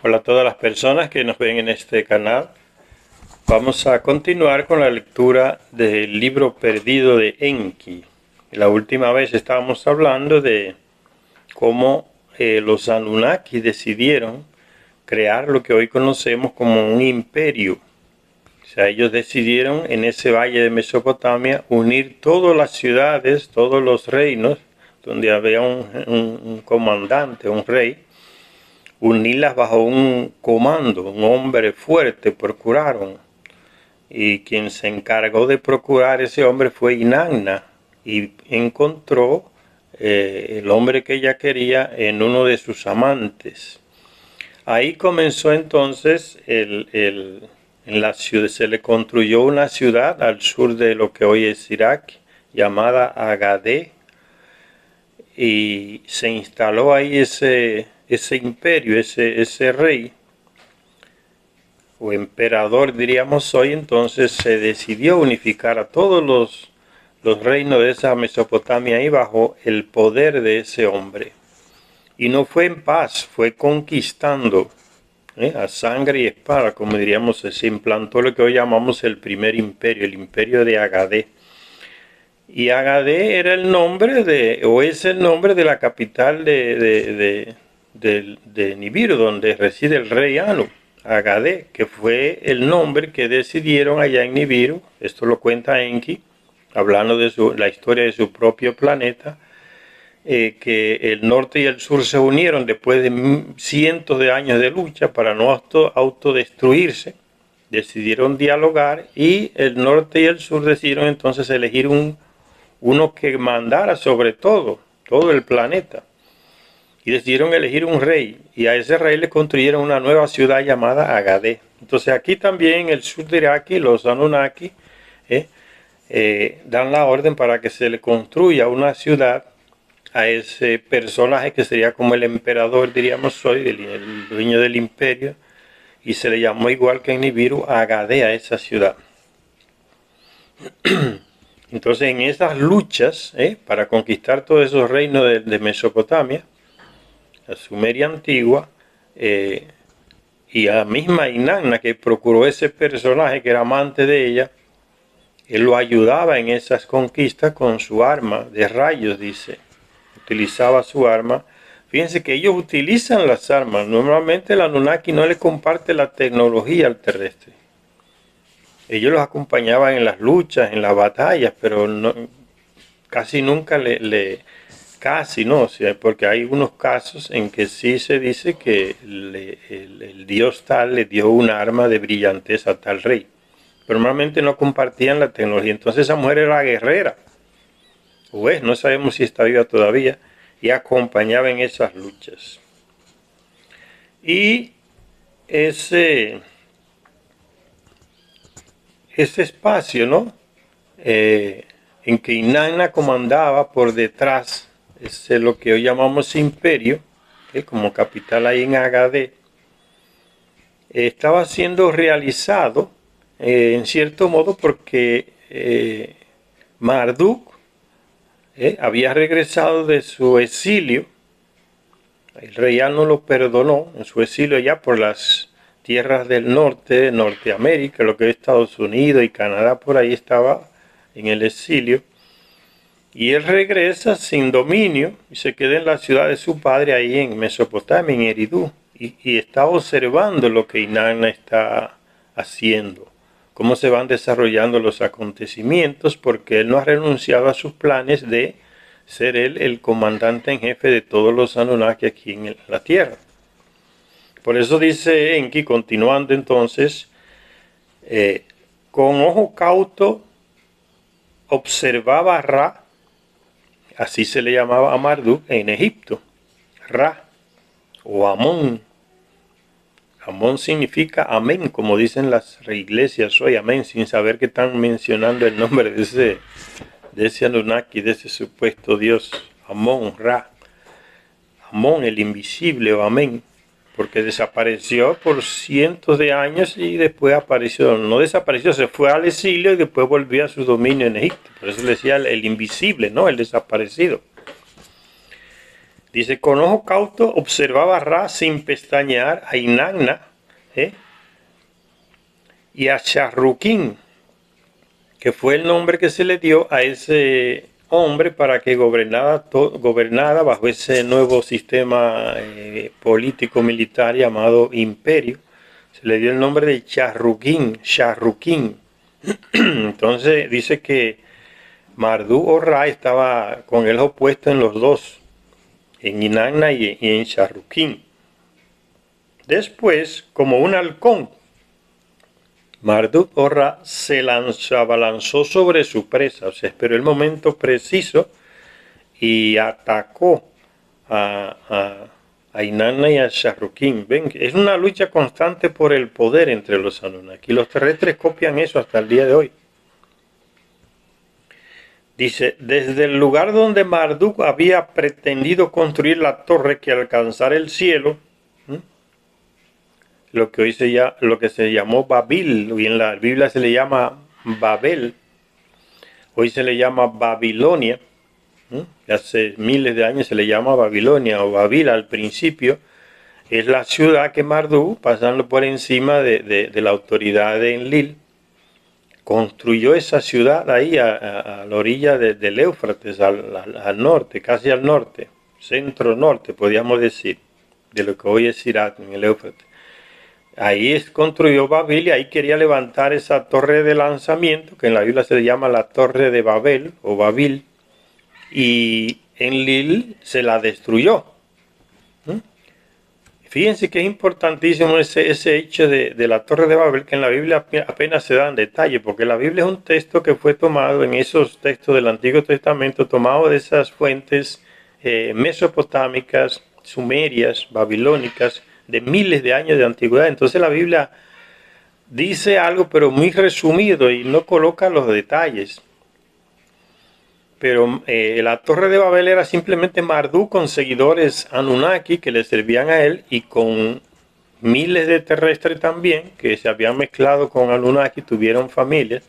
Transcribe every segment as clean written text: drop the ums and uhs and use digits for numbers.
Hola a todas las personas que nos ven en este canal. Vamos a continuar con la lectura del libro perdido de Enki. La última vez estábamos hablando de cómo los Anunnaki decidieron crear lo que hoy conocemos como un imperio. O sea, ellos decidieron en ese valle de Mesopotamia unir todas las ciudades, todos los reinos, donde había un comandante, un rey, unirlas bajo un comando, un hombre fuerte procuraron. Y quien se encargó de procurar ese hombre fue Inanna, y encontró el hombre que ella quería en uno de sus amantes. Ahí comenzó entonces en la ciudad, se le construyó una ciudad al sur de lo que hoy es Irak, llamada Agadé, y se instaló ahí ese imperio, ese rey o emperador diríamos hoy. Entonces se decidió unificar a todos los reinos de esa Mesopotamia ahí bajo el poder de ese hombre. Y no fue en paz, fue conquistando a sangre y espada, como diríamos. Se implantó lo que hoy llamamos el primer imperio, el imperio de Agadé. Y Agadé era el nombre o es el nombre de la capital de Nibiru, donde reside el rey Anu. Agadé, que fue el nombre que decidieron allá en Nibiru. Esto lo cuenta Enki, hablando de la historia de su propio planeta, que el norte y el sur se unieron después de cientos de años de lucha para no autodestruirse. Decidieron dialogar y el norte y el sur decidieron entonces elegir uno que mandara sobre todo el planeta. Y decidieron elegir un rey, y a ese rey le construyeron una nueva ciudad llamada Agadé. Entonces aquí también en el sur de Irak, los Anunnaki dan la orden para que se le construya una ciudad a ese personaje que sería como el emperador, diríamos hoy, el dueño del imperio, y se le llamó igual que en Nibiru, Agadé, a esa ciudad. Entonces en esas luchas para conquistar todos esos reinos de Mesopotamia, la Sumeria antigua, y a la misma Inanna, que procuró ese personaje que era amante de ella, él lo ayudaba en esas conquistas con su arma de rayos, dice. Utilizaba su arma. Fíjense que ellos utilizan las armas. Normalmente el Anunnaki no le comparte la tecnología al terrestre. Ellos los acompañaban en las luchas, en las batallas, pero casi nunca casi no, o sea, porque hay unos casos en que sí se dice que el dios tal le dio una arma de brillantez a tal rey. Pero normalmente no compartían la tecnología. Entonces esa mujer era guerrera, o no sabemos si está viva todavía, y acompañaba en esas luchas. Y ese espacio, ¿no? En que Inanna comandaba por detrás, es lo que hoy llamamos imperio, como capital ahí en Agadé, estaba siendo realizado en cierto modo porque Marduk había regresado de su exilio. El rey no lo perdonó en su exilio ya por las tierras del norte, Norteamérica, lo que es Estados Unidos y Canadá. Por ahí estaba en el exilio. Y él regresa sin dominio y se queda en la ciudad de su padre ahí en Mesopotamia, en Eridú. Y está observando lo que Inanna está haciendo, cómo se van desarrollando los acontecimientos, porque él no ha renunciado a sus planes de ser él el comandante en jefe de todos los Anunnaki aquí en la Tierra. Por eso dice Enki, continuando entonces, con ojo cauto observaba Ra, así se le llamaba a Marduk en Egipto, Ra o Amón. Amón significa amén, como dicen las iglesias hoy, amén, sin saber que están mencionando el nombre de ese Anunnaki, de ese supuesto dios, Amón, Ra. Amón, el invisible, o amén, porque desapareció por cientos de años y después apareció. No desapareció, se fue al exilio y después volvió a su dominio en Egipto. Por eso le decía el invisible, ¿no? El desaparecido. Dice, con ojo cauto observaba Ra sin pestañear a Inanna y a Sharrukin, que fue el nombre que se le dio a ese hombre para que gobernara bajo ese nuevo sistema político-militar llamado imperio. Se le dio el nombre de Sharrukin. Entonces dice que Marduk o Ra estaba con el ojo puesto en los dos, en Inanna y en Sharrukin. Después, como un halcón, Marduk o Ra se abalanzó sobre su presa, o sea, esperó el momento preciso y atacó a Inanna y a Sharrukin. Ven, es una lucha constante por el poder entre los Anunnaki. Los terrestres copian eso hasta el día de hoy. Dice, desde el lugar donde Marduk había pretendido construir la torre que alcanzara el cielo, lo que se llamó Babil, y en la Biblia se le llama Babel, hoy se le llama Babilonia, hace miles de años se le llama Babilonia o Babil al principio, es la ciudad que Marduk, pasando por encima de la autoridad de Enlil, construyó esa ciudad ahí a la orilla del Éufrates, al norte, casi al norte, centro-norte, podríamos decir, de lo que hoy es Irak, en el Éufrates. Ahí construyó Babil y ahí quería levantar esa torre de lanzamiento, que en la Biblia se le llama la torre de Babel o Babil, y Enlil se la destruyó. Fíjense que es importantísimo ese hecho de la torre de Babel, que en la Biblia apenas se da en detalle, porque la Biblia es un texto que fue tomado en esos textos del Antiguo Testamento, tomado de esas fuentes mesopotámicas, sumerias, babilónicas, de miles de años de antigüedad. Entonces la Biblia dice algo pero muy resumido y no coloca los detalles. Pero la torre de Babel era simplemente Marduk con seguidores Anunnaki que le servían a él y con miles de terrestres también que se habían mezclado con Anunnaki, tuvieron familias.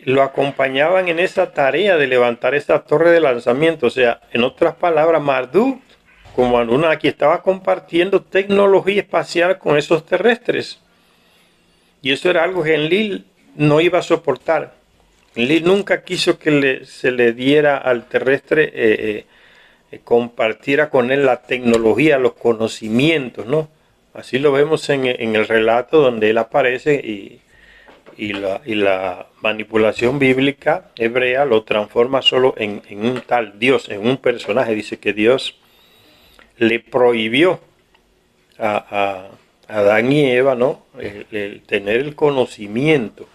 Lo acompañaban en esa tarea de levantar esa torre de lanzamiento. O sea, en otras palabras, Marduk como Anunnaki estaba compartiendo tecnología espacial con esos terrestres. Y eso era algo que Enlil no iba a soportar. Enlil nunca quiso que se le diera al terrestre, compartiera con él la tecnología, los conocimientos, ¿no? Así lo vemos en el relato donde él aparece y la manipulación bíblica hebrea lo transforma solo en un tal Dios, en un personaje. Dice que Dios le prohibió a Adán y Eva, ¿no? el tener el conocimiento.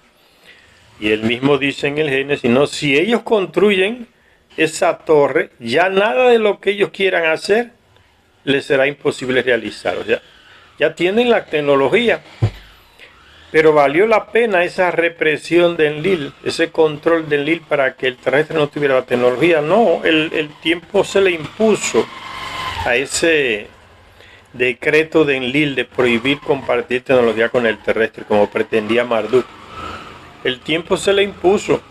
Y él mismo dice en el Génesis, no, si ellos construyen esa torre, ya nada de lo que ellos quieran hacer les será imposible realizar. O sea, ya tienen la tecnología, pero valió la pena esa represión de Enlil, ese control de Enlil para que el terrestre no tuviera la tecnología. No, el tiempo se le impuso a ese decreto de Enlil de prohibir compartir tecnología con el terrestre como pretendía Marduk. El tiempo se le impuso.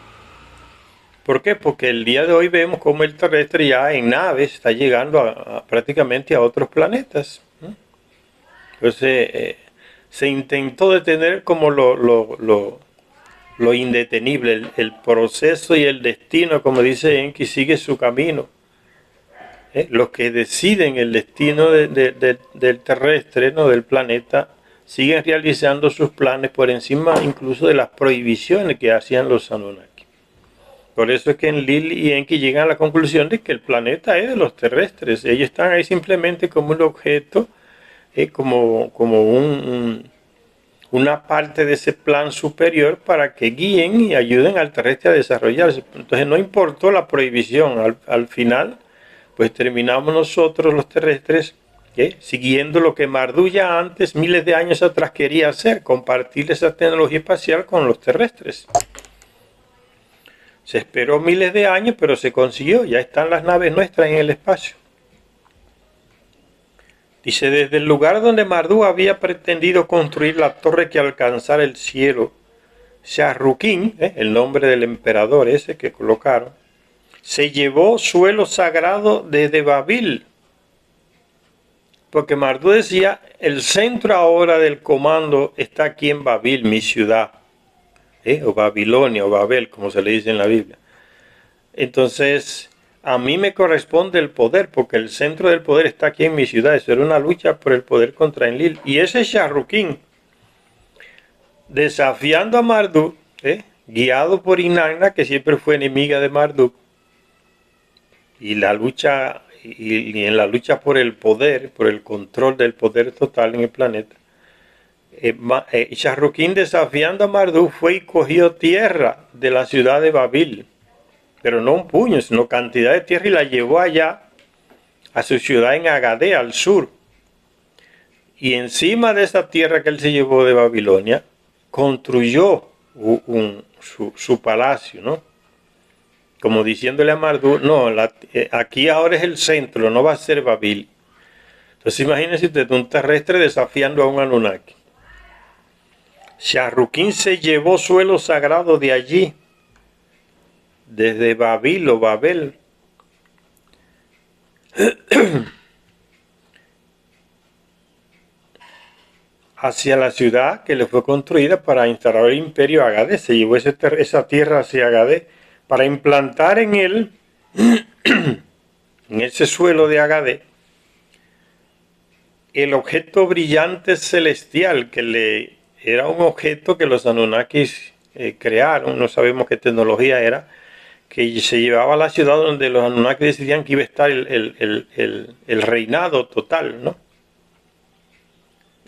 ¿Por qué? Porque el día de hoy vemos como el terrestre ya en naves está llegando prácticamente a otros planetas. Entonces se intentó detener como lo indetenible, el proceso y el destino, como dice Enki, sigue su camino. Los que deciden el destino del terrestre, ¿no? Del planeta, siguen realizando sus planes por encima incluso de las prohibiciones que hacían los Anunnaki. Por eso es que Enlil y Enki llegan a la conclusión de que el planeta es de los terrestres. Ellos están ahí simplemente como un objeto, como una parte de ese plan superior para que guíen y ayuden al terrestre a desarrollarse. Entonces no importó la prohibición, al final pues terminamos nosotros los terrestres siguiendo lo que Marduk ya antes, miles de años atrás, quería hacer, compartir esa tecnología espacial con los terrestres. Se esperó miles de años, pero se consiguió, ya están las naves nuestras en el espacio. Dice, desde el lugar donde Marduk había pretendido construir la torre que alcanzara el cielo, Sharrukin, el nombre del emperador ese que colocaron, se llevó suelo sagrado desde Babil. Porque Marduk decía, el centro ahora del comando está aquí en Babil, mi ciudad. O Babilonia, o Babel, como se le dice en la Biblia. Entonces, a mí me corresponde el poder, porque el centro del poder está aquí en mi ciudad. Eso era una lucha por el poder contra Enlil. Y ese Sharrukin, desafiando a Marduk, guiado por Inanna, que siempre fue enemiga de Marduk, y la lucha, y en la lucha por el poder, por el control del poder total en el planeta, Sharrukin, desafiando a Marduk, fue y cogió tierra de la ciudad de Babil, pero no un puño, sino cantidad de tierra, y la llevó allá a su ciudad en Agadé, al sur. Y encima de esa tierra que él se llevó de Babilonia, construyó su palacio, ¿no? Como diciéndole a Marduk, no, aquí ahora es el centro, no va a ser Babil. Entonces imagínense usted un terrestre desafiando a un Anunnaki. Sharrukin se llevó suelo sagrado de allí, desde Babil o Babel, hacia la ciudad que le fue construida para instalar el imperio Agadé. Se llevó esa tierra hacia Agadé para implantar en él, en ese suelo de Agadé, el objeto brillante celestial, que era un objeto que los Anunnakis crearon, no sabemos qué tecnología era, que se llevaba a la ciudad donde los Anunnakis decidían que iba a estar el reinado total, ¿no?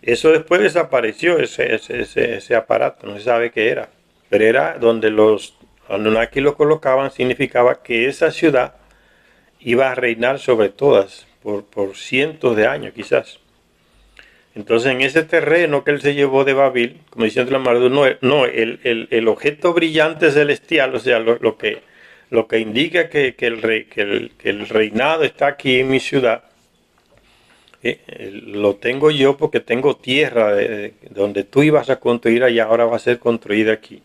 Eso después desapareció, ese aparato, no se sabe qué era. Pero era donde los Anunnaki lo colocaban, significaba que esa ciudad iba a reinar sobre todas por cientos de años quizás. Entonces en ese terreno que él se llevó de Babil, como diciendo la Marduk, el objeto brillante celestial, o sea, lo que indica que el reinado está aquí en mi ciudad, lo tengo yo porque tengo tierra donde tú ibas a construir allá, ahora va a ser construida aquí.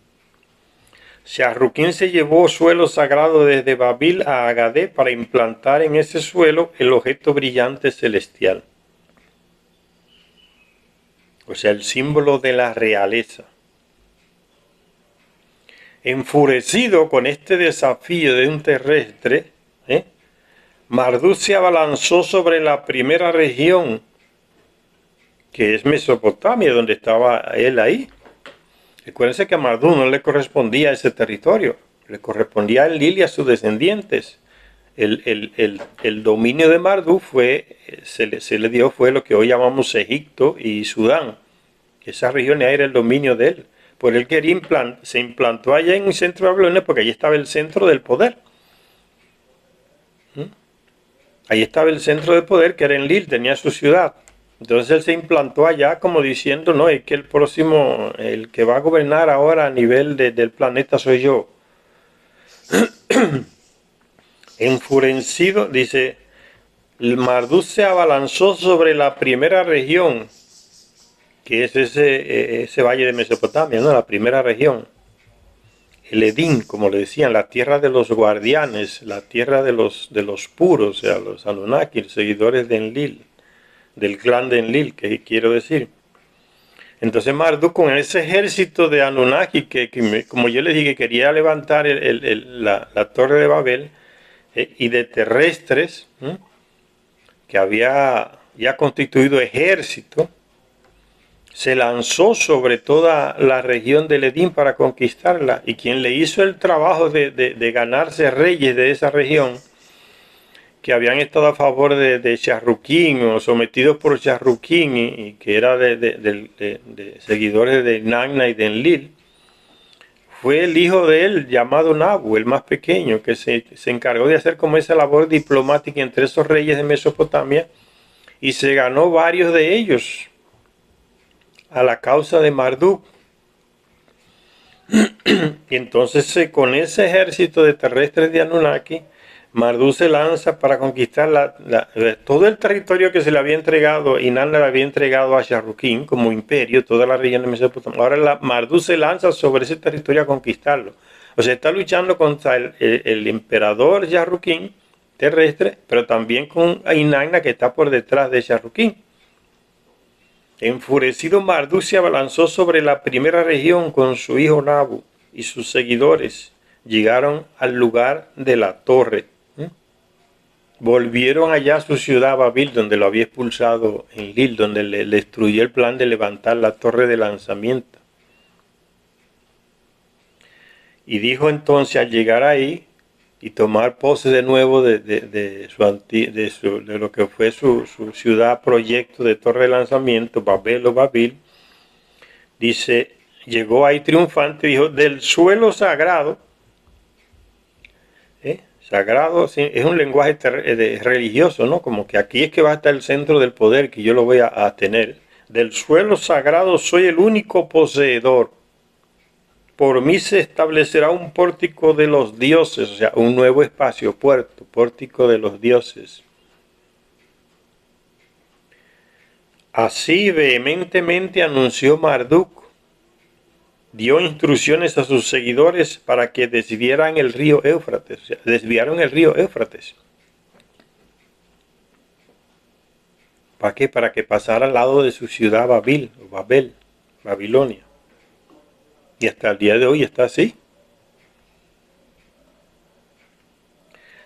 Sharrukin se llevó suelo sagrado desde Babil a Agadé para implantar en ese suelo el objeto brillante celestial. O sea, el símbolo de la realeza. Enfurecido con este desafío de un terrestre, Marduk se abalanzó sobre la primera región, que es Mesopotamia, donde estaba él ahí. Recuérdense que a Marduk no le correspondía ese territorio, le correspondía a Enlil y a sus descendientes. El dominio de Marduk se le dio fue lo que hoy llamamos Egipto y Sudán. Esa región era el dominio de él. Por él se implantó allá en el centro de Babilonia porque allí estaba el centro del poder. Ahí estaba el centro de poder, que era Enlil, tenía su ciudad. Entonces él se implantó allá como diciendo, no, es que el que va a gobernar ahora a nivel del planeta soy yo. Enfurecido, dice, Marduk se abalanzó sobre la primera región, que es ese valle de Mesopotamia, ¿no? La primera región. El Edín, como le decían, la tierra de los guardianes, la tierra de los puros, o sea, los Anunnaki, seguidores de Enlil, del clan de Enlil, que quiero decir. Entonces Marduk, con ese ejército de Anunnaki, como yo les dije, quería levantar la torre de Babel, y de terrestres, que había ya constituido ejército, se lanzó sobre toda la región del Edín para conquistarla, y quien le hizo el trabajo de ganarse reyes de esa región, que habían estado a favor de Sharrukin o sometidos por Sharrukin, y que era de seguidores de Inanna y de Enlil, fue el hijo de él llamado Nabu, el más pequeño, que se encargó de hacer como esa labor diplomática entre esos reyes de Mesopotamia, y se ganó varios de ellos a la causa de Marduk. Y entonces con ese ejército de terrestres de Anunnaki, Marduk se lanza para conquistar todo el territorio que se le había entregado, Inanna le había entregado a Sharrukin como imperio, toda la región de Mesopotamia. Ahora Marduk se lanza sobre ese territorio a conquistarlo. O sea, está luchando contra el emperador Yarruquín terrestre, pero también con Inanna que está por detrás de Yarruquín. Enfurecido, Marduk se abalanzó sobre la primera región con su hijo Nabu y sus seguidores. Llegaron al lugar de la torre. Volvieron allá a su ciudad Babil, donde lo había expulsado en Lil, donde le destruyó el plan de levantar la torre de lanzamiento. Y dijo entonces al llegar ahí y tomar pose de nuevo de lo que fue su ciudad proyecto de torre de lanzamiento, Babel o Babil, dice, llegó ahí triunfante y dijo, del suelo sagrado, sagrado es un lenguaje religioso, ¿no? Como que aquí es que va a estar el centro del poder, que yo lo voy a tener. Del suelo sagrado soy el único poseedor. Por mí se establecerá un pórtico de los dioses, o sea, un nuevo espacio, puerto, pórtico de los dioses. Así vehementemente anunció Marduk. Dio instrucciones a sus seguidores para que desviaran el río Éufrates. O sea, desviaron el río Éufrates. ¿Para qué? Para que pasara al lado de su ciudad Babel, Babilonia. Y hasta el día de hoy está así.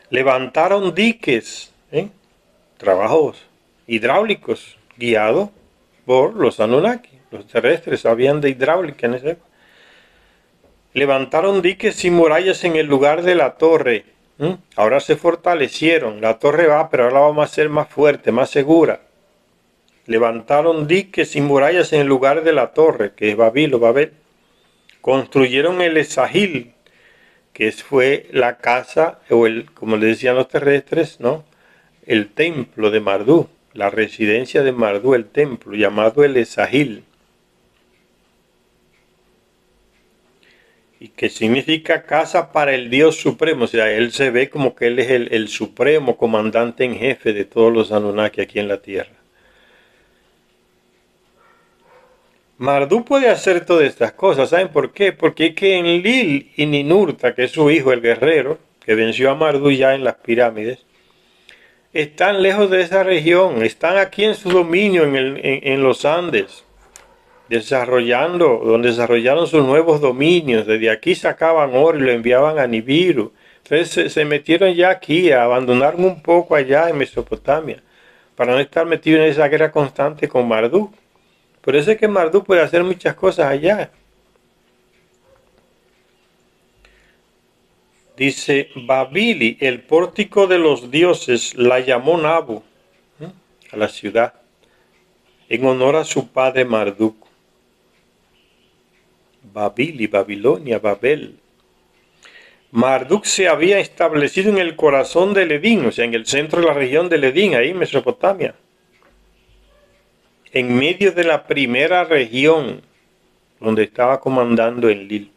Levantaron diques, trabajos hidráulicos guiados por los Anunnaki. Los terrestres sabían de hidráulica en esa época. Levantaron diques y murallas en el lugar de la torre. Ahora se fortalecieron. La torre va, pero ahora vamos a ser más fuerte, más segura. Levantaron diques y murallas en el lugar de la torre, que es Babil o Babel. Construyeron el Esagil, que fue la casa, o como le decían los terrestres, ¿no? El templo de Marduk, la residencia de Marduk, el templo, llamado el Esagil. Y que significa casa para el Dios supremo, o sea, él se ve como que él es el supremo comandante en jefe de todos los Anunnaki aquí en la tierra. Marduk puede hacer todas estas cosas, ¿saben por qué? Porque es que Enlil y Ninurta, que es su hijo, el guerrero, que venció a Marduk ya en las pirámides, están lejos de esa región, están aquí en su dominio, en los Andes, donde desarrollaron sus nuevos dominios. Desde aquí sacaban oro y lo enviaban a Nibiru. Entonces se metieron ya aquí, abandonaron un poco allá en Mesopotamia, para no estar metidos en esa guerra constante con Marduk. Por eso es que Marduk puede hacer muchas cosas allá. Dice, Babili, el pórtico de los dioses, la llamó Nabu, a la ciudad, en honor a su padre Marduk. Babili, Babilonia, Babel. Marduk se había establecido en el corazón de Edén, o sea, en el centro de la región de Edén, ahí en Mesopotamia. En medio de la primera región donde estaba comandando Enlil.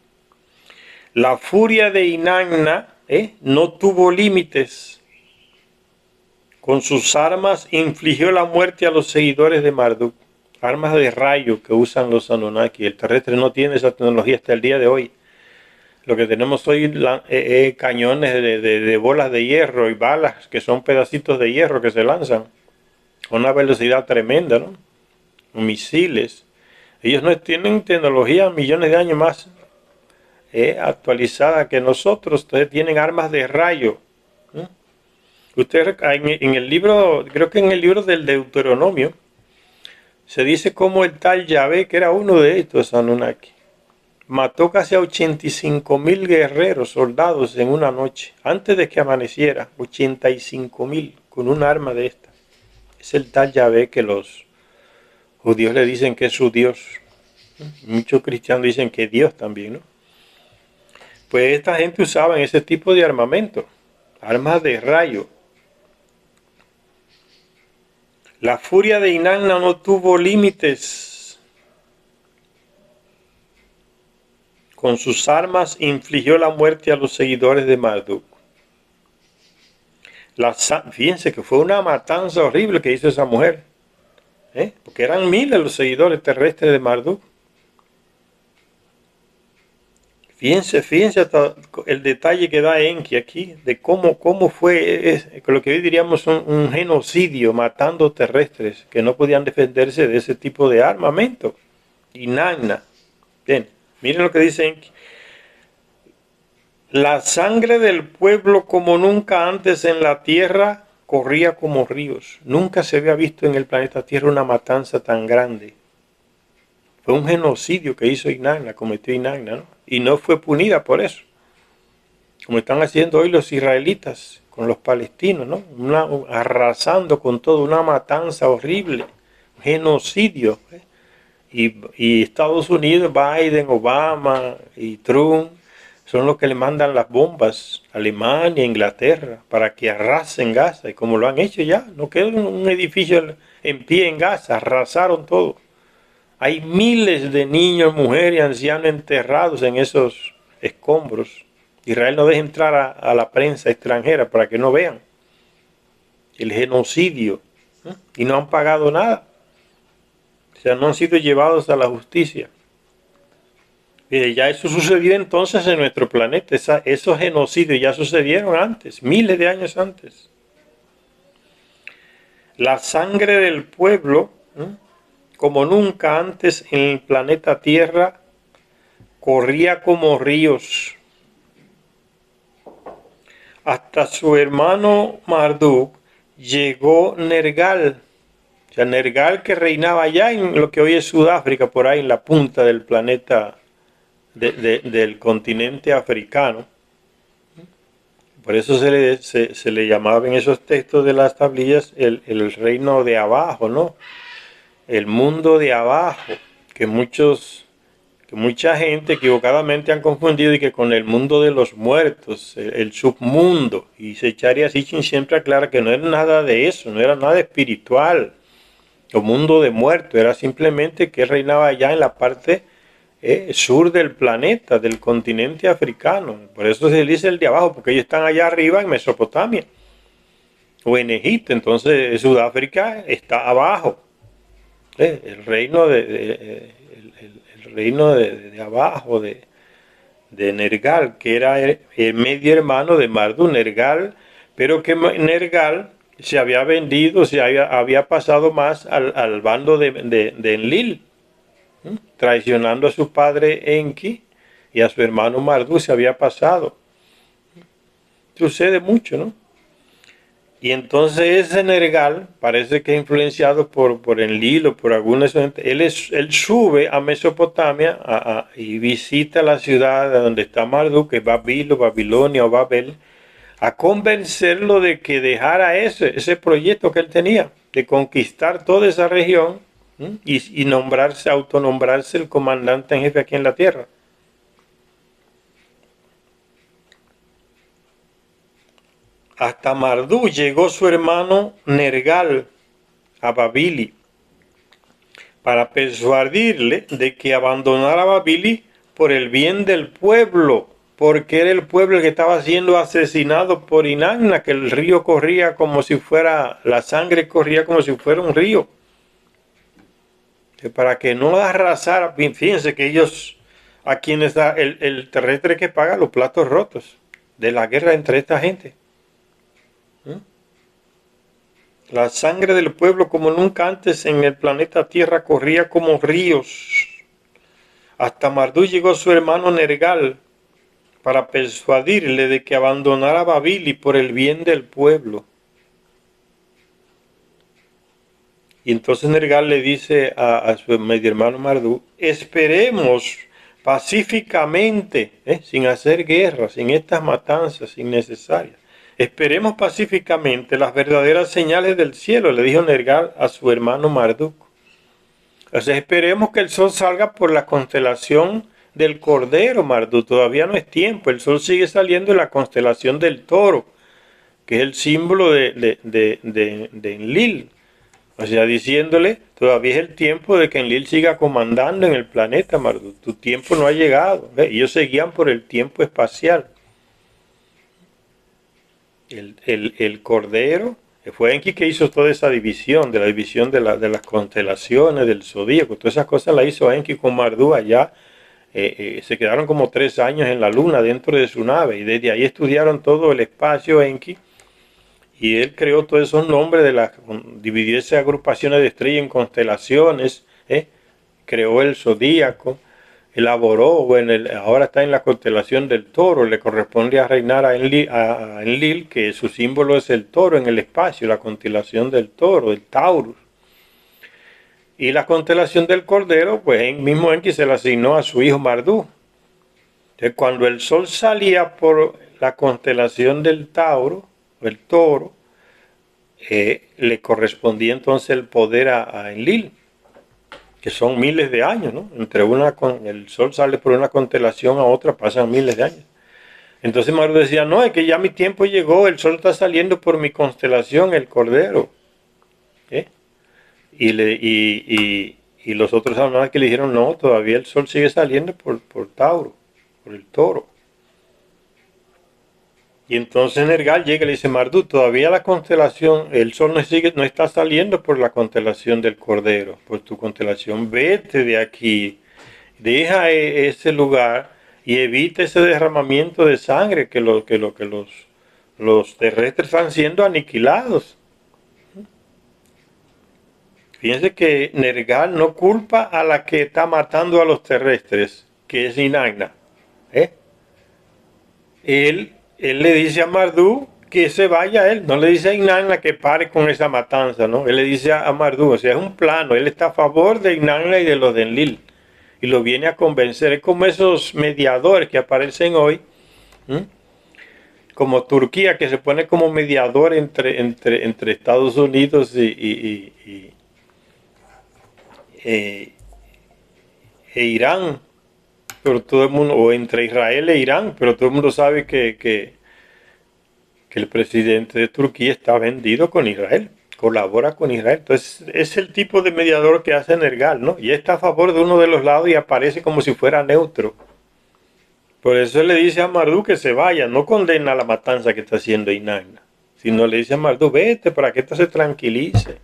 La furia de Inanna no tuvo límites. Con sus armas infligió la muerte a los seguidores de Marduk. Armas de rayo que usan los Anunnaki. El terrestre no tiene esa tecnología hasta el día de hoy. Lo que tenemos hoy cañones de bolas de hierro y balas que son pedacitos de hierro que se lanzan a una velocidad tremenda, ¿no? Misiles. Ellos no tienen tecnología millones de años más actualizada que nosotros. Ustedes tienen armas de rayo. Ustedes en el libro, creo que en el libro del Deuteronomio, se dice cómo el tal Yahvé, que era uno de estos Anunnaki, mató casi a 85,000 guerreros, soldados en una noche, antes de que amaneciera. 85,000 con un arma de esta. Es el tal Yahvé que los judíos le dicen que es su Dios. Muchos cristianos dicen que es Dios también, ¿no? Pues esta gente usaba ese tipo de armamento, armas de rayo. La furia de Inanna no tuvo límites. Con sus armas infligió la muerte a los seguidores de Marduk. Fíjense que fue una matanza horrible que hizo esa mujer. Porque eran miles los seguidores terrestres de Marduk. Fíjense hasta el detalle que da Enki aquí, de cómo fue lo que hoy diríamos un genocidio, matando terrestres que no podían defenderse de ese tipo de armamento. Inanna. Bien, miren lo que dice Enki. La sangre del pueblo como nunca antes en la tierra corría como ríos. Nunca se había visto en el planeta Tierra una matanza tan grande. Fue un genocidio que hizo Inanna, cometió Inanna, ¿no? Y no fue punida por eso. Como están haciendo hoy los israelitas con los palestinos, ¿no? Arrasando con todo, una matanza horrible, un genocidio. Y Estados Unidos, Biden, Obama y Trump son los que le mandan las bombas a Alemania, Inglaterra, para que arrasen Gaza. Y como lo han hecho ya, no quedó un edificio en pie en Gaza, arrasaron todo. Hay miles de niños, mujeres y ancianos enterrados en esos escombros. Israel no deja entrar a la prensa extranjera para que no vean el genocidio. Y no han pagado nada. O sea, no han sido llevados a la justicia. Ya eso sucedió entonces en nuestro planeta. Esos genocidios ya sucedieron antes, miles de años antes. La sangre del pueblo, como nunca antes en el planeta Tierra, corría como ríos. Hasta su hermano Marduk llegó Nergal. O sea, Nergal, que reinaba allá en lo que hoy es Sudáfrica, por ahí en la punta del planeta, del continente africano. Por eso se le llamaba en esos textos de las tablillas el reino de abajo, ¿no? El mundo de abajo, que mucha gente equivocadamente han confundido y que con el mundo de los muertos, el submundo. Y Zecharia Sitchin siempre aclara que no era nada de eso, no era nada espiritual, o mundo de muertos, era simplemente que reinaba allá en la parte sur del planeta, del continente africano. Por eso se dice el de abajo, porque ellos están allá arriba en Mesopotamia o en Egipto. Entonces Sudáfrica está abajo. El reino el reino de abajo de Nergal, que era el medio hermano de Marduk, Nergal, pero que Nergal se había vendido, había pasado más al bando de Enlil, traicionando a su padre Enki y a su hermano Marduk. Se había pasado. Sucede mucho, ¿no? Y entonces ese Nergal parece que es influenciado por Enlil o por algunos. Él sube a Mesopotamia y visita la ciudad donde está Marduk, que es Babilonia o Babel, a convencerlo de que dejara ese proyecto que él tenía, de conquistar toda esa región y autonombrarse el comandante en jefe aquí en la tierra. Hasta Marduk llegó su hermano Nergal a Babili para persuadirle de que abandonara Babili por el bien del pueblo, porque era el pueblo el que estaba siendo asesinado por Inanna, que el río corría como si fuera, la sangre corría como si fuera un río. Para que no arrasara, fíjense que ellos, a quienes da el terrestre que paga los platos rotos de la guerra entre esta gente. La sangre del pueblo como nunca antes en el planeta Tierra corría como ríos. Hasta Marduk llegó su hermano Nergal para persuadirle de que abandonara Babili por el bien del pueblo. Y entonces Nergal le dice a su medio hermano Marduk: esperemos pacíficamente, sin hacer guerra, sin estas matanzas innecesarias. Esperemos pacíficamente las verdaderas señales del cielo, le dijo Nergal a su hermano Marduk. O sea, esperemos que el sol salga por la constelación del Cordero, Marduk. Todavía no es tiempo, el sol sigue saliendo en la constelación del Toro, que es el símbolo de Enlil. O sea, diciéndole, todavía es el tiempo de que Enlil siga comandando en el planeta, Marduk. Tu tiempo no ha llegado. Ellos se guían por el tiempo espacial. El Cordero, fue Enki que hizo toda esa división, de las constelaciones, del zodíaco, todas esas cosas las hizo Enki con Marduk allá se quedaron como 3 años en la luna dentro de su nave y desde ahí estudiaron todo el espacio Enki y él creó todos esos nombres dividió esas agrupaciones de estrellas en constelaciones, creó el zodíaco, elaboró, bueno, ahora está en la constelación del toro, le corresponde a reinar a Enlil, que su símbolo es el toro en el espacio, la constelación del toro, el Taurus. Y la constelación del Cordero, pues el mismo Enki se la asignó a su hijo Marduk. Entonces, cuando el sol salía por la constelación del Tauro, el toro, le correspondía entonces el poder a Enlil, que son miles de años, ¿no? El sol sale por una constelación a otra, pasan miles de años. Entonces Marduk decía, no, es que ya mi tiempo llegó, el sol está saliendo por mi constelación, el Cordero. Y los otros hermanos que le dijeron, no, todavía el sol sigue saliendo por Tauro, por el toro. Y entonces Nergal llega y le dice, Marduk, todavía la constelación, el sol no está saliendo por la constelación del Cordero, por tu constelación, vete de aquí, deja ese lugar y evita ese derramamiento de sangre que los terrestres están siendo aniquilados. Fíjense que Nergal no culpa a la que está matando a los terrestres, que es Inanna. Él le dice a Marduk que se vaya él, no le dice a Inanna que pare con esa matanza, ¿no? Él le dice a Marduk, o sea, es un plano, él está a favor de Inanna y de los de Enlil, y lo viene a convencer. Es como esos mediadores que aparecen hoy, como Turquía, que se pone como mediador entre Estados Unidos e Irán, pero todo el mundo, o entre Israel e Irán, pero todo el mundo sabe que el presidente de Turquía está vendido con Israel, colabora con Israel. Entonces es el tipo de mediador que hace Nergal, ¿no? Y está a favor de uno de los lados y aparece como si fuera neutro. Por eso él le dice a Marduk que se vaya, no condena la matanza que está haciendo Inanna, sino le dice a Marduk, vete para que esto se tranquilice.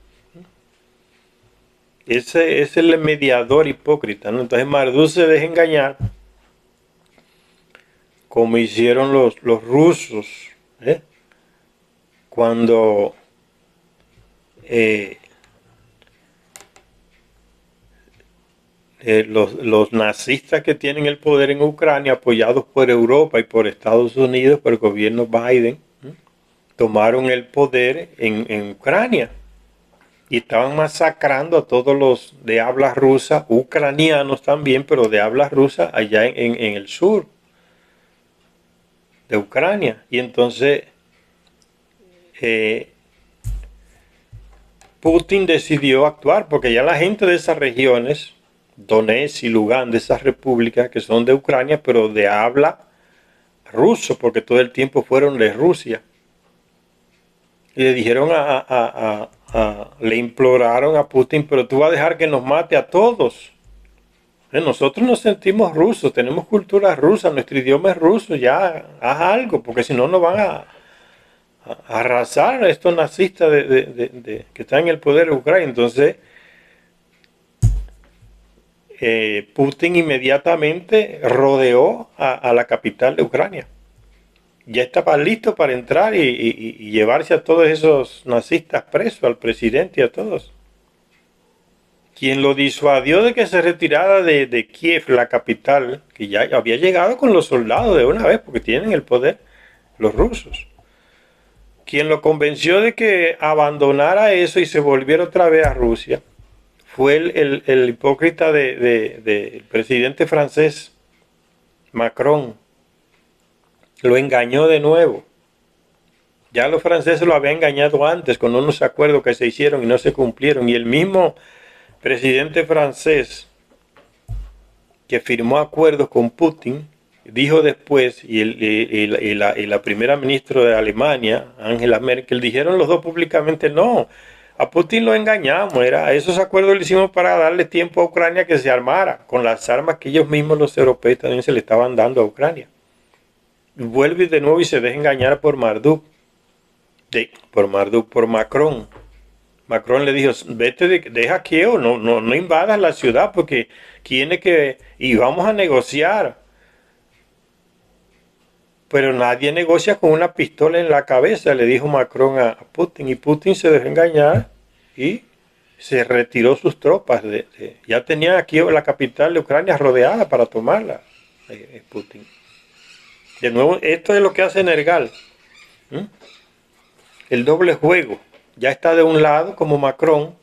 Ese es el mediador hipócrita, ¿no? Entonces Marduk se deja engañar, como hicieron los rusos, cuando los nazistas que tienen el poder en Ucrania, apoyados por Europa y por Estados Unidos, por el gobierno Biden, tomaron el poder en Ucrania. Y estaban masacrando a todos los de habla rusa, ucranianos también, pero de habla rusa allá en el sur de Ucrania. Y entonces Putin decidió actuar, porque ya la gente de esas regiones, Donetsk y Lugansk, de esas repúblicas que son de Ucrania, pero de habla ruso, porque todo el tiempo fueron de Rusia. Y le dijeron le imploraron a Putin, pero tú vas a dejar que nos mate a todos. Nosotros nos sentimos rusos, tenemos cultura rusa, nuestro idioma es ruso, ya haz algo, porque si no nos van a arrasar a estos nazistas que están en el poder de Ucrania. Entonces Putin inmediatamente rodeó a la capital de Ucrania. Ya estaba listo para entrar y llevarse a todos esos nazistas presos, al presidente y a todos. Quien lo disuadió de que se retirara de Kiev, la capital, que ya había llegado con los soldados de una vez, porque tienen el poder, los rusos. Quien lo convenció de que abandonara eso y se volviera otra vez a Rusia, fue el hipócrita del presidente francés, Macron. Lo engañó de nuevo. Ya los franceses lo habían engañado antes con unos acuerdos que se hicieron y no se cumplieron. Y el mismo presidente francés que firmó acuerdos con Putin dijo después, y la primera ministra de Alemania, Angela Merkel, dijeron los dos públicamente, no, a Putin lo engañamos, esos acuerdos lo hicimos para darle tiempo a Ucrania que se armara con las armas que ellos mismos, los europeos, también se le estaban dando a Ucrania. Vuelve de nuevo y se deja engañar por Marduk, por Macron. Macron le dijo, vete, deja Kiev, no invadas la ciudad porque tiene que, y vamos a negociar. Pero nadie negocia con una pistola en la cabeza, le dijo Macron a Putin. Y Putin se dejó engañar y se retiró sus tropas. Ya tenía aquí la capital de Ucrania rodeada para tomarla, Putin. De nuevo, esto es lo que hace Nergal. ¿Mm? El doble juego. Ya está de un lado como Macron,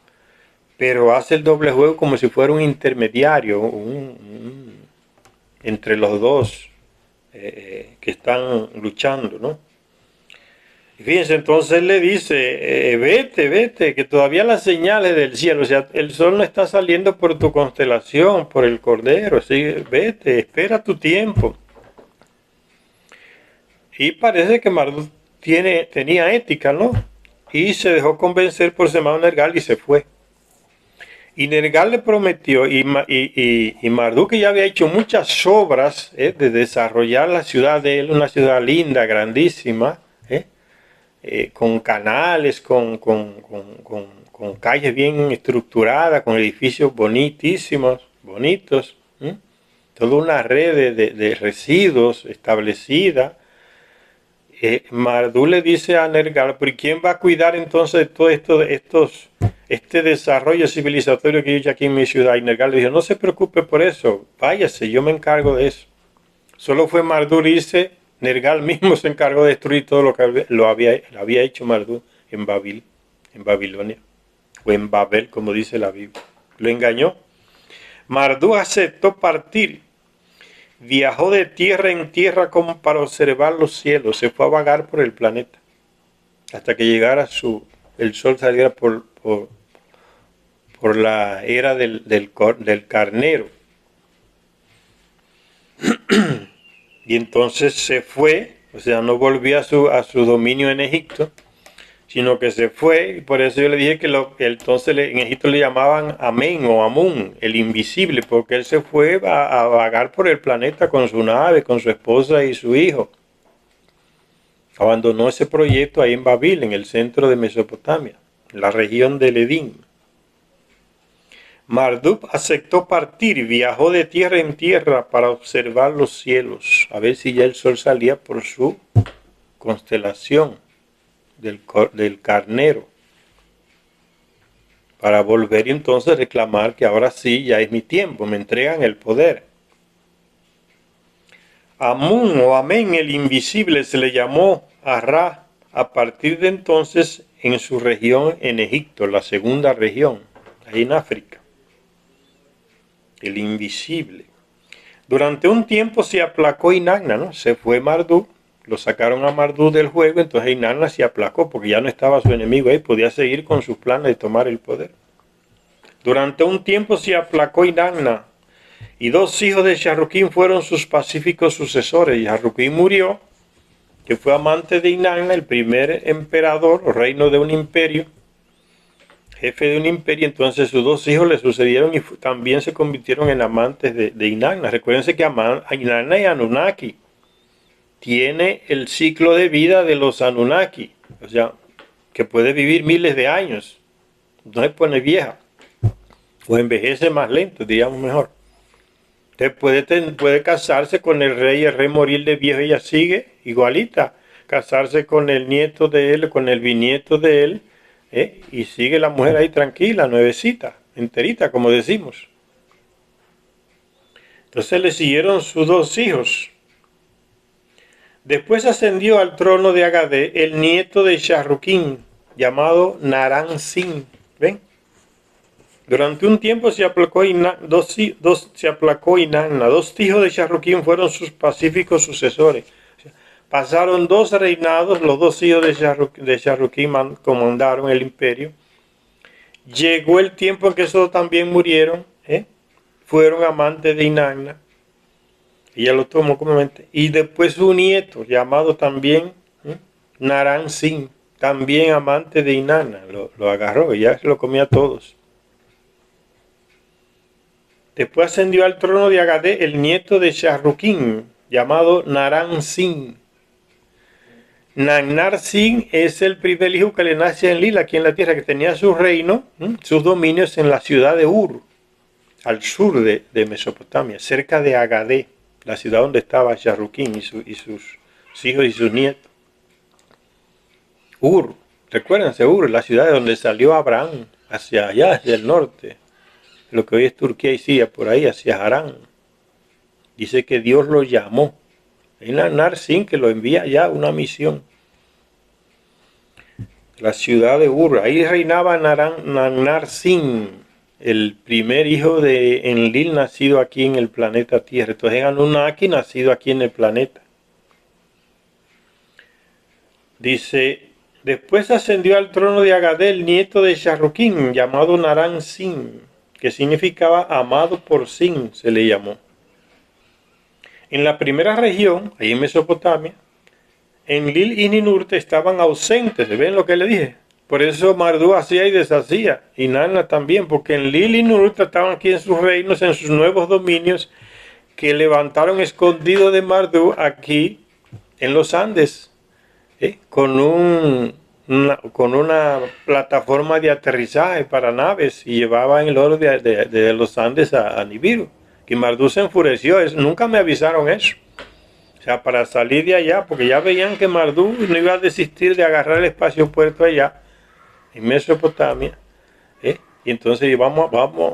pero hace el doble juego como si fuera un intermediario entre los dos que están luchando, ¿no? Y fíjense, entonces él le dice, vete, que todavía las señales del cielo, o sea, el sol no está saliendo por tu constelación, por el cordero, así, vete, espera tu tiempo. Y parece que Marduk tenía ética, ¿no? Y se dejó convencer por Semao Nergal y se fue. Y Nergal le prometió, y Marduk ya había hecho muchas obras de desarrollar la ciudad de él, una ciudad linda, grandísima, con canales, con calles bien estructuradas, con edificios bonitísimos, bonitos, toda una red de residuos establecida. Marduk le dice a Nergal, pero ¿quién va a cuidar entonces de todo este desarrollo civilizatorio que yo ya aquí en mi ciudad? Y Nergal le dijo, no se preocupe por eso, váyase, yo me encargo de eso. Solo fue Marduk, dice, Nergal mismo se encargó de destruir todo lo que había hecho Marduk en Babilonia, o en Babel, como dice la Biblia. Lo engañó. Marduk aceptó partir. Viajó de tierra en tierra como para observar los cielos. Se fue a vagar por el planeta. Hasta que llegara el sol saliera por la era del carnero. Y entonces se fue, o sea, no volvió a su dominio en Egipto, sino que se fue. Y por eso yo le dije que entonces en Egipto le llamaban Amén o Amun, el invisible, porque él se fue a vagar por el planeta con su nave, con su esposa y su hijo. Abandonó ese proyecto ahí en Babil, en el centro de Mesopotamia, en la región de Edín. Marduk aceptó partir y viajó de tierra en tierra para observar los cielos, a ver si ya el sol salía por su constelación del carnero, para volver y entonces reclamar que ahora sí, ya es mi tiempo, me entregan el poder. Amun o Amén, el invisible, se le llamó a Ra a partir de entonces en su región en Egipto, la segunda región, ahí en África. El invisible. Durante un tiempo se aplacó Inanna, ¿no? Se fue Marduk, lo sacaron a Marduk del juego, entonces Inanna se aplacó porque ya no estaba su enemigo ahí, podía seguir con sus planes de tomar el poder. Durante un tiempo se aplacó Inanna y dos hijos de Sharrukin fueron sus pacíficos sucesores. Sharrukin murió, que fue amante de Inanna, el primer emperador o reino de un imperio, jefe de un imperio. Entonces sus dos hijos le sucedieron y también se convirtieron en amantes de Inanna. Recuérdense que Inanna es Anunnaki. Tiene el ciclo de vida de los Anunnaki, o sea, que puede vivir miles de años. No se pone vieja, o envejece más lento, digamos mejor. Usted puede casarse con el rey morir de viejo y ella sigue igualita. Casarse con el nieto de él, con el bisnieto de él, y sigue la mujer ahí tranquila, nuevecita, enterita, como decimos. Entonces le siguieron sus dos hijos. Después ascendió al trono de Agadé el nieto de Sharrukin, llamado Naram Sin. ¿Ven? Durante un tiempo se aplacó Inanna. Dos hijos de Sharrukin fueron sus pacíficos sucesores. O sea, pasaron dos reinados, los dos hijos de Sharrukin comandaron el imperio. Llegó el tiempo en que esos también murieron, fueron amantes de Inanna. Ella lo tomó como mente. Y después su nieto, llamado también Naram Sin, también amante de Inanna, lo agarró, ya se lo comía a todos. Después ascendió al trono de Agadé el nieto de Sharrukin, llamado Naram Sin. Nang-Nar-Sin es el primer hijo que le nace a Enlil aquí en la tierra, que tenía su reino, sus dominios en la ciudad de Ur, al sur de Mesopotamia, cerca de Agadé, la ciudad donde estaba Yarruquín y sus hijos y sus nietos. Ur, recuérdense Ur, la ciudad de donde salió Abraham, hacia allá, hacia el norte, lo que hoy es Turquía y Siria, por ahí, hacia Harán. Dice que Dios lo llamó. En Nang-Nar-Sin, que lo envía allá una misión. La ciudad de Ur, ahí reinaba Nang-Nar-Sin, el primer hijo de Enlil nacido aquí en el planeta Tierra. Entonces Anunnaki nacido aquí en el planeta. Dice, después ascendió al trono de Agadé el nieto de Yarruquín, llamado Naram-Sin, que significaba amado por Sin, se le llamó. En la primera región, ahí en Mesopotamia, Enlil y Ninurta estaban ausentes. ¿Ven lo que le dije? Por eso Marduk hacía y deshacía, y Nanna también, porque Enlil y Ninurta estaban aquí en sus reinos, en sus nuevos dominios, que levantaron escondido de Marduk aquí en los Andes, con una plataforma de aterrizaje para naves, y llevaban el oro de los Andes a Nibiru. Y Marduk se enfureció, nunca me avisaron eso. O sea, para salir de allá, porque ya veían que Marduk no iba a desistir de agarrar el espacio puerto allá, en Mesopotamia, y entonces vamos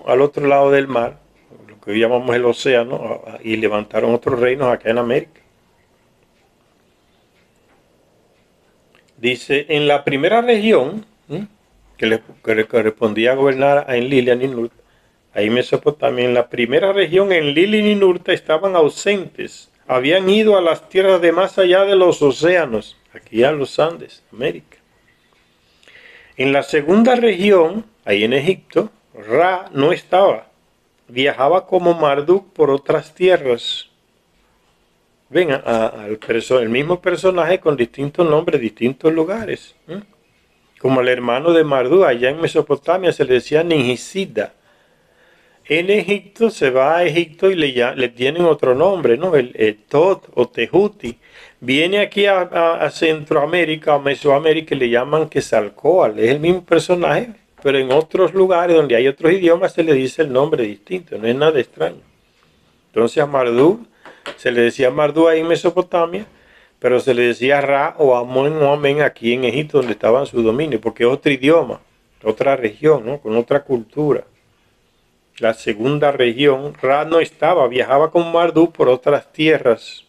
al otro lado del mar, lo que hoy llamamos el océano, y levantaron otros reinos acá en América. Dice, en la primera región, que le correspondía gobernar a Enlil y a Ninurta, ahí en Mesopotamia, en la primera región Enlil y Ninurta estaban ausentes, habían ido a las tierras de más allá de los océanos, aquí a los Andes, América. En la segunda región, ahí en Egipto, Ra no estaba, viajaba como Marduk por otras tierras. Ven, el mismo personaje con distintos nombres, distintos lugares. Como el hermano de Marduk, allá en Mesopotamia se le decía Ningisida. En Egipto se va a Egipto y le tienen otro nombre, ¿no? El Tot o Tehuti. Viene aquí a Centroamérica o Mesoamérica y le llaman Quetzalcóatl. Es el mismo personaje, pero en otros lugares donde hay otros idiomas se le dice el nombre distinto, no es nada extraño. Entonces a Marduk se le decía Marduk ahí en Mesopotamia, pero se le decía Ra o Amón o Amén aquí en Egipto donde estaban sus dominios, porque es otro idioma, otra región, ¿no? Con otra cultura. La segunda región, Ra no estaba, viajaba con Marduk por otras tierras.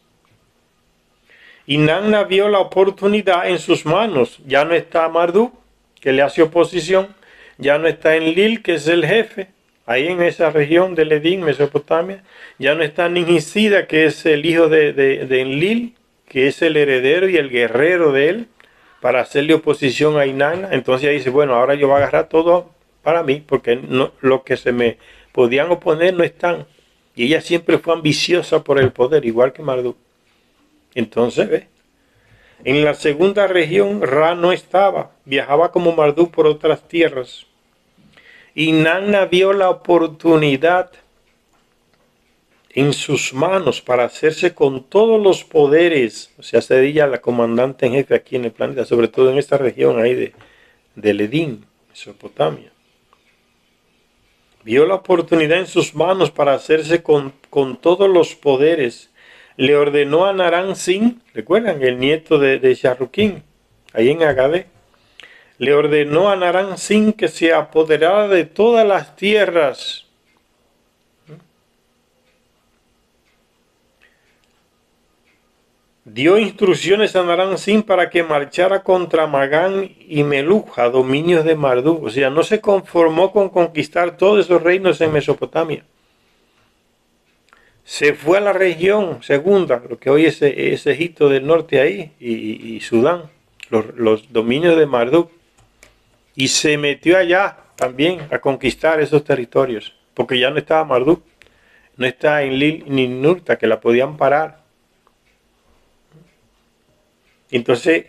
Y Nanna vio la oportunidad en sus manos. Ya no está Marduk, que le hace oposición. Ya no está Enlil, que es el jefe, ahí en esa región de Ledín, Mesopotamia. Ya no está Ningisida, que es el hijo de Enlil, que es el heredero y el guerrero de él, para hacerle oposición a Inanna. Entonces ahí dice, bueno, ahora yo voy a agarrar todo para mí, porque lo que se me podían oponer no están. Y ella siempre fue ambiciosa por el poder, igual que Marduk. Entonces, ¿ves? En la segunda región, Ra no estaba, viajaba como Marduk por otras tierras. Y Nanna vio la oportunidad en sus manos para hacerse con todos los poderes. O sea, ser ella la comandante en jefe aquí en el planeta, sobre todo en esta región ahí de Ledín, Mesopotamia. Vio la oportunidad en sus manos para hacerse con todos los poderes. Le ordenó a Naram-Sin, recuerdan, el nieto de Yarruquín, ahí en Agadé. Le ordenó a Naram-Sin que se apoderara de todas las tierras. Dio instrucciones a Naram-Sin para que marchara contra Magán y Meluja, dominios de Marduk. O sea, no se conformó con conquistar todos esos reinos en Mesopotamia. Se fue a la región segunda, lo que hoy es Egipto del norte ahí, y Sudán, los dominios de Marduk. Y se metió allá también a conquistar esos territorios, porque ya no estaba Marduk, no está Enlil ni Ninurta, que la podían parar. Entonces,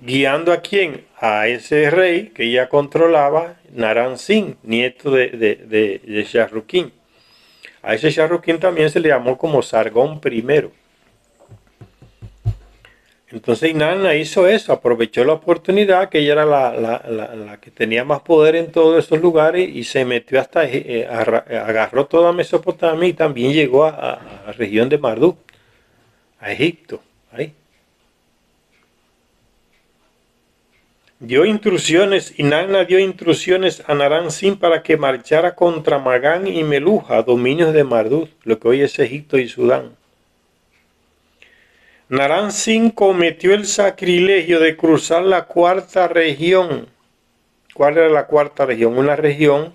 guiando a quién? A ese rey que ya controlaba, Naram-Sin, nieto de Yarruquín. A ese Yarruquín también se le llamó como Sargón I. Entonces Inanna hizo eso, aprovechó la oportunidad, que ella era la que tenía más poder en todos esos lugares, y se metió hasta, agarró toda Mesopotamia y también llegó a la región de Marduk, a Egipto. Ahí. Inanna dio instrucciones a Naram-Sin para que marchara contra Magán y Meluja, dominios de Marduk, lo que hoy es Egipto y Sudán. Naram-Sin cometió el sacrilegio de cruzar la cuarta región. ¿Cuál era la cuarta región? Una región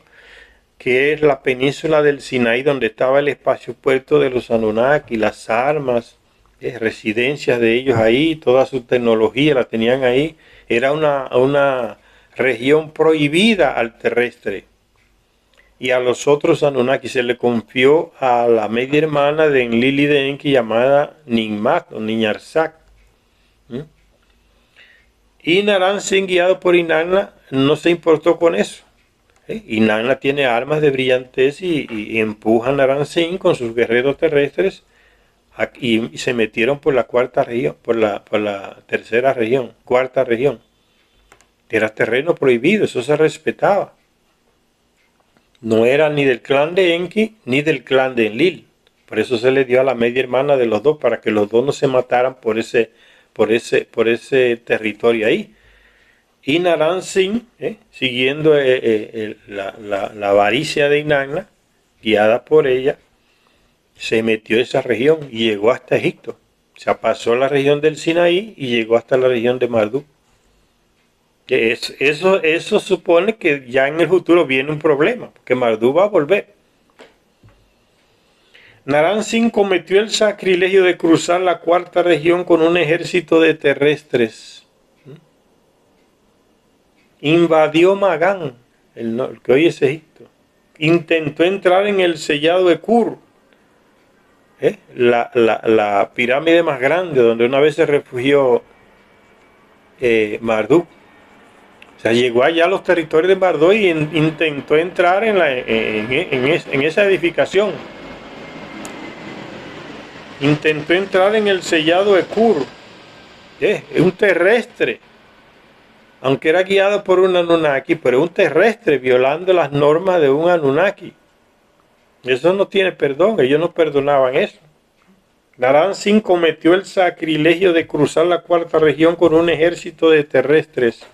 que es la península del Sinaí, donde estaba el espacio puerto de los Anunnaki, las armas, residencias de ellos ahí, toda su tecnología la tenían ahí. Era una región prohibida al terrestre. Y a los otros Anunnaki se le confió a la media hermana de Enlil y de Enki llamada Ninmat o Niñarsak. Y Naram-Sin, guiado por Inanna, no se importó con eso. Inanna tiene armas de brillantez y empuja a Naram-Sin con sus guerreros terrestres y se metieron por la cuarta región, por la tercera región, cuarta región. Era terreno prohibido, eso se respetaba. No era ni del clan de Enki ni del clan de Enlil. Por eso se le dio a la media hermana de los dos, para que los dos no se mataran por ese territorio ahí. Y Naram-Sin, siguiendo la avaricia de Inanna, guiada por ella, se metió a esa región y llegó hasta Egipto. Se pasó la región del Sinaí y llegó hasta la región de Marduk. Eso supone que ya en el futuro viene un problema, porque Marduk va a volver. Naram-Sin cometió el sacrilegio de cruzar la cuarta región con un ejército de terrestres. Invadió Magán, el que hoy es Egipto. Intentó entrar en el sellado de Kur, la pirámide más grande, donde una vez se refugió Marduk. O sea, llegó allá a los territorios de Marduk y intentó entrar en esa edificación. Intentó entrar en el sellado de Kur. Es un terrestre. Aunque era guiado por un Anunnaki, pero un terrestre violando las normas de un Anunnaki. Eso no tiene perdón, ellos no perdonaban eso. Naram-Sin cometió el sacrilegio de cruzar la cuarta región con un ejército de terrestres.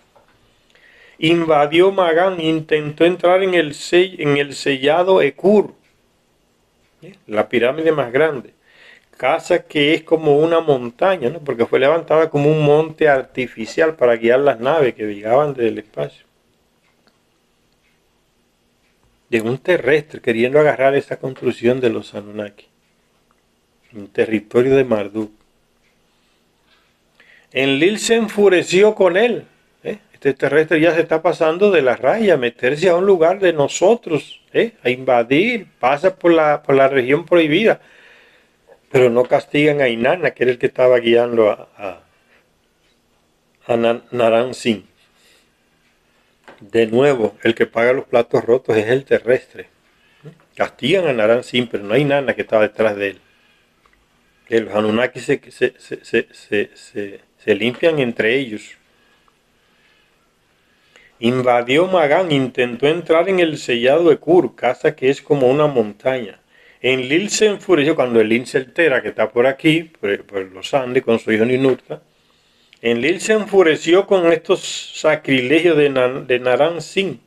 Invadió Magán, intentó entrar en el sellado Ekur, la pirámide más grande, casa que es como una montaña, ¿no? Porque fue levantada como un monte artificial para guiar las naves que llegaban del espacio. De un terrestre queriendo agarrar esa construcción de los Anunnaki, en territorio de Marduk. Enlil se enfureció con él. Este terrestre ya se está pasando de la raya, meterse a un lugar de nosotros, a invadir, pasa por la región prohibida. Pero no castigan a Inanna, que era el que estaba guiando a Naram-Sin. De nuevo, el que paga los platos rotos es el terrestre. Castigan a Naram-Sin, pero no hay Inanna que estaba detrás de él. Los Anunnaki se limpian entre ellos. Invadió Magán, intentó entrar en el sellado de Kur, casa que es como una montaña. Enlil se enfureció cuando Enlil se altera, que está por aquí, por los Andes, con su hijo Ninurta. Enlil se enfureció con estos sacrilegios de Naram-Sin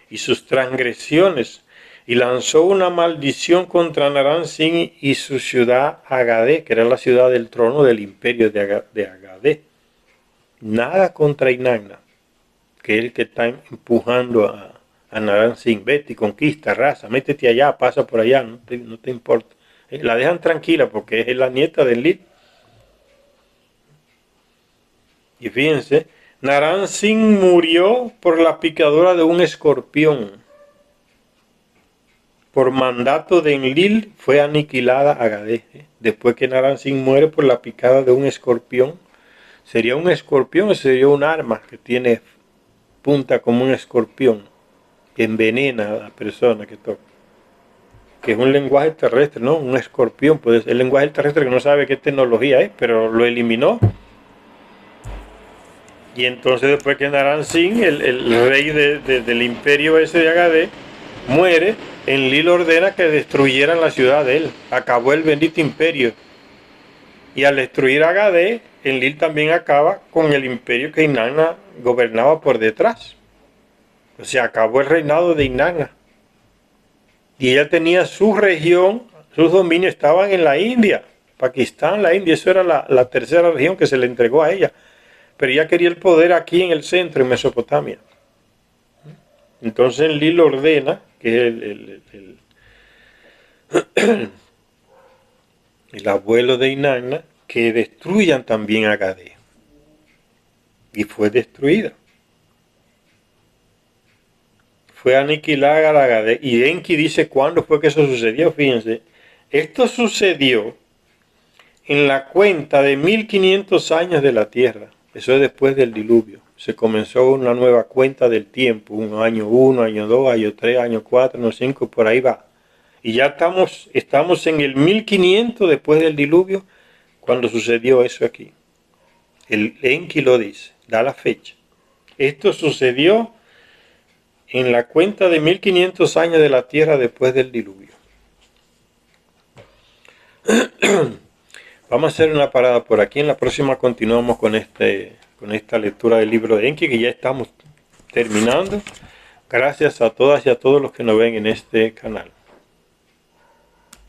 y sus transgresiones, y lanzó una maldición contra Naram-Sin y su ciudad Agadé, que era la ciudad del trono del imperio de Agadé. Nada contra Inanna, que es el que está empujando a Naram-Sin. Vete y conquista, raza, métete allá, pasa por allá, no te importa. La dejan tranquila porque es la nieta de Enlil. Y fíjense, Naram-Sin murió por la picadura de un escorpión. Por mandato de Enlil fue aniquilada Agadé. Después que Naram-Sin muere por la picada de un escorpión, sería un escorpión, sería un arma que tiene punta como un escorpión, que envenena a la persona que toca. Que es un lenguaje terrestre, ¿no? Un escorpión, pues el lenguaje terrestre que no sabe qué tecnología es, pero lo eliminó. Y entonces después que Naram-Sin, el rey del imperio ese de Agade, muere, Enlil ordena que destruyeran la ciudad de él. Acabó el bendito imperio. Y al destruir Agade, Enlil también acaba con el imperio que Inanna gobernaba por detrás. O sea, acabó el reinado de Inanna. Y ella tenía su región, sus dominios estaban en la India, Pakistán, la India. Eso era la tercera región que se le entregó a ella. Pero ella quería el poder aquí en el centro, en Mesopotamia. Entonces Enlil ordena, que es el abuelo de Inanna, que destruyan también a Agade. Y fue destruida. Fue aniquilada a Agade. Y Enki dice cuándo fue que eso sucedió. Fíjense, esto sucedió en la cuenta de 1500 años de la tierra. Eso es después del diluvio. Se comenzó una nueva cuenta del tiempo. Un año 1, año 2, año 3, año 4, año 5, por ahí va. Y ya estamos en el 1500 después del diluvio, cuando sucedió eso aquí. El Enki lo dice, da la fecha. Esto sucedió en la cuenta de 1500 años de la tierra después del diluvio. Vamos a hacer una parada por aquí. En la próxima continuamos con esta lectura del libro de Enki, que ya estamos terminando. Gracias a todas y a todos los que nos ven en este canal.